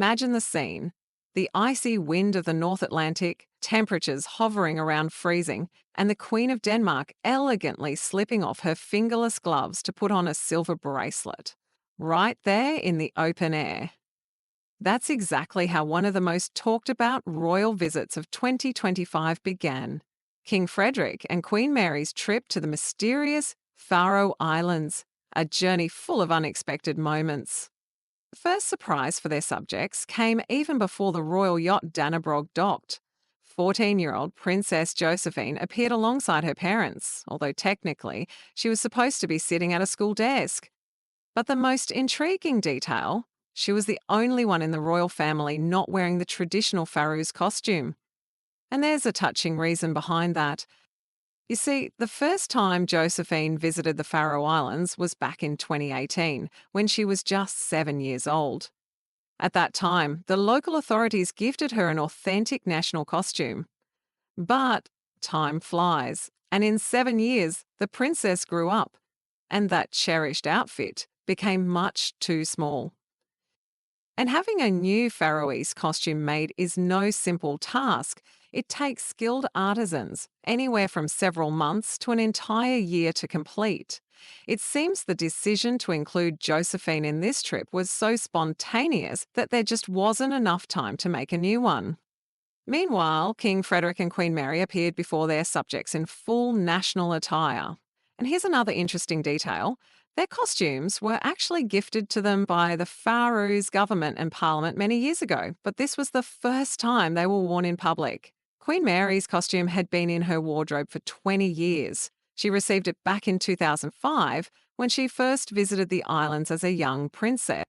Imagine the scene. The icy wind of the North Atlantic, temperatures hovering around freezing, and the Queen of Denmark elegantly slipping off her fingerless gloves to put on a silver bracelet. Right there in the open air. That's exactly how one of the most talked about royal visits of 2025 began. King Frederik and Queen Mary's trip to the mysterious Faroe Islands, a journey full of unexpected moments. The first surprise for their subjects came even before the royal yacht Dannebrog docked. 14-year-old Princess Josephine appeared alongside her parents, although technically she was supposed to be sitting at a school desk. But the most intriguing detail, she was the only one in the royal family not wearing the traditional Faroese costume. And there's a touching reason behind that. You see, the first time Josephine visited the Faroe Islands was back in 2018, when she was just 7 years old. At that time, the local authorities gifted her an authentic national costume. But time flies, and in 7 years, the princess grew up, and that cherished outfit became much too small. And having a new Faroese costume made is no simple task. It takes skilled artisans, anywhere from several months to an entire year to complete. It seems the decision to include Josephine in this trip was so spontaneous that there just wasn't enough time to make a new one. Meanwhile, King Frederik and Queen Mary appeared before their subjects in full national attire. And here's another interesting detail. Their costumes were actually gifted to them by the Faroese government and parliament many years ago, but this was the first time they were worn in public. Queen Mary's costume had been in her wardrobe for 20 years. She received it back in 2005 when she first visited the islands as a young princess.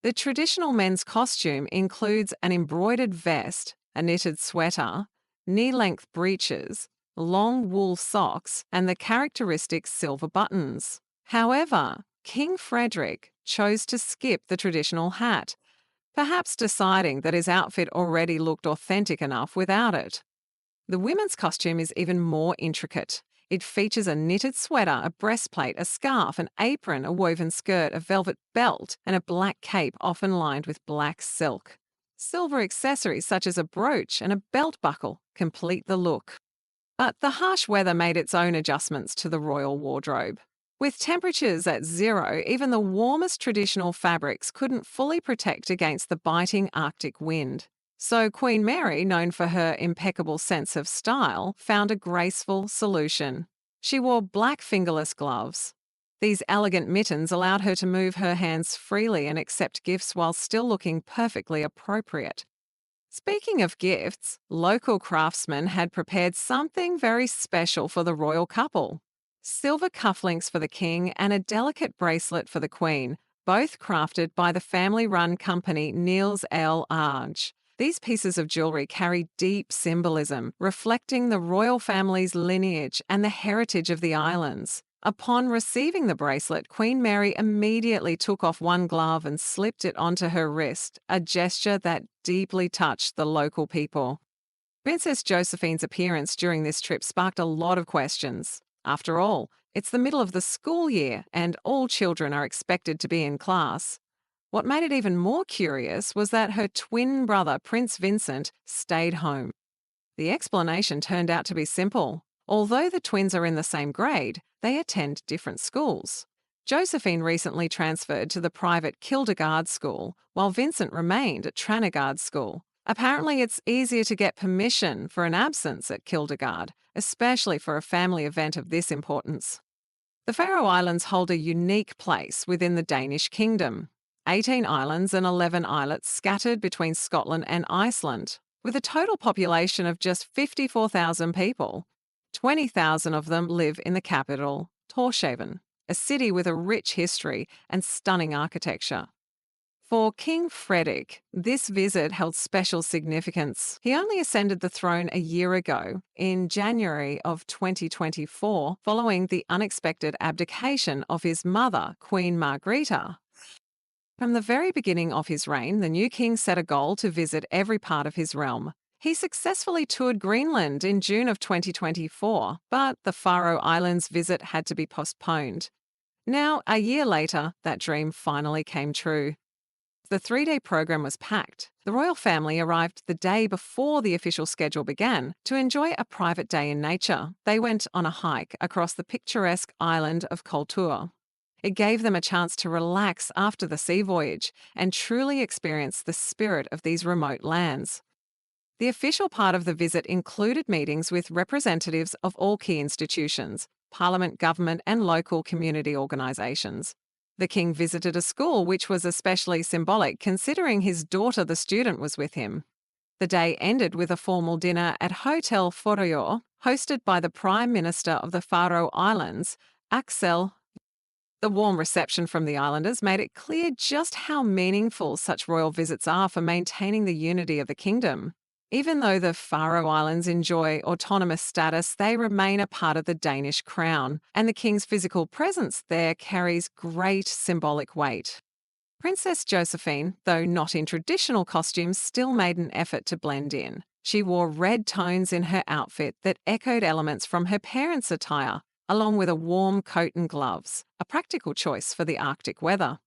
The traditional men's costume includes an embroidered vest, a knitted sweater, knee-length breeches, long wool socks, and the characteristic silver buttons. However, King Frederik chose to skip the traditional hat, perhaps deciding that his outfit already looked authentic enough without it. The women's costume is even more intricate. It features a knitted sweater, a breastplate, a scarf, an apron, a woven skirt, a velvet belt, and a black cape often lined with black silk. Silver accessories such as a brooch and a belt buckle complete the look. But the harsh weather made its own adjustments to the royal wardrobe. With temperatures at 0, even the warmest traditional fabrics couldn't fully protect against the biting Arctic wind. So Queen Mary, known for her impeccable sense of style, found a graceful solution. She wore black fingerless gloves. These elegant mittens allowed her to move her hands freely and accept gifts while still looking perfectly appropriate. Speaking of gifts, local craftsmen had prepared something very special for the royal couple. Silver cufflinks for the king and a delicate bracelet for the queen, both crafted by the family-run company Niels L. Arge. These pieces of jewelry carry deep symbolism, reflecting the royal family's lineage and the heritage of the islands. Upon receiving the bracelet, Queen Mary immediately took off one glove and slipped it onto her wrist, a gesture that deeply touched the local people. Princess Josephine's appearance during this trip sparked a lot of questions. After all, it's the middle of the school year and all children are expected to be in class. What made it even more curious was that her twin brother, Prince Vincent, stayed home. The explanation turned out to be simple. Although the twins are in the same grade, they attend different schools. Josephine recently transferred to the private Kildegard school, while Vincent remained at Tranegard school. Apparently, it's easier to get permission for an absence at Kildegard, especially for a family event of this importance. The Faroe Islands hold a unique place within the Danish kingdom. 18 islands and 11 islets scattered between Scotland and Iceland, with a total population of just 54,000 people. 20,000 of them live in the capital, Tórshavn, a city with a rich history and stunning architecture. For King Frederik, this visit held special significance. He only ascended the throne a year ago, in January of 2024, following the unexpected abdication of his mother, Queen Margrethe. From the very beginning of his reign, the new king set a goal to visit every part of his realm. He successfully toured Greenland in June of 2024, but the Faroe Islands visit had to be postponed. Now, a year later, that dream finally came true. the 3-day program was packed. The royal family arrived the day before the official schedule began to enjoy a private day in nature. They went on a hike across the picturesque island of Kultur. It gave them a chance to relax after the sea voyage and truly experience the spirit of these remote lands. The official part of the visit included meetings with representatives of all key institutions, parliament, government, and local community organisations. The king visited a school which was especially symbolic considering his daughter, the student, was with him. The day ended with a formal dinner at Hotel Faroe, hosted by the Prime Minister of the Faroe Islands, Axel. The warm reception from the islanders made it clear just how meaningful such royal visits are for maintaining the unity of the kingdom. Even though the Faroe Islands enjoy autonomous status, they remain a part of the Danish Crown, and the king's physical presence there carries great symbolic weight. Princess Josephine, though not in traditional costumes, still made an effort to blend in. She wore red tones in her outfit that echoed elements from her parents' attire, along with a warm coat and gloves, a practical choice for the Arctic weather.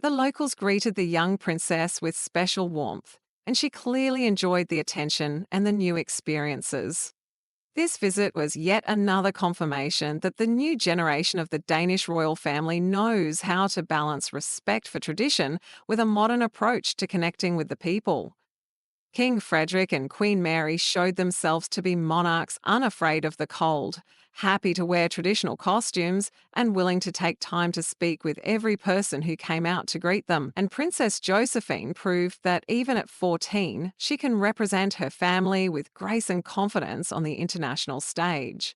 The locals greeted the young princess with special warmth, and she clearly enjoyed the attention and the new experiences. This visit was yet another confirmation that the new generation of the Danish royal family knows how to balance respect for tradition with a modern approach to connecting with the people. King Frederik and Queen Mary showed themselves to be monarchs unafraid of the cold, happy to wear traditional costumes, and willing to take time to speak with every person who came out to greet them. And Princess Josephine proved that even at 14, she can represent her family with grace and confidence on the international stage.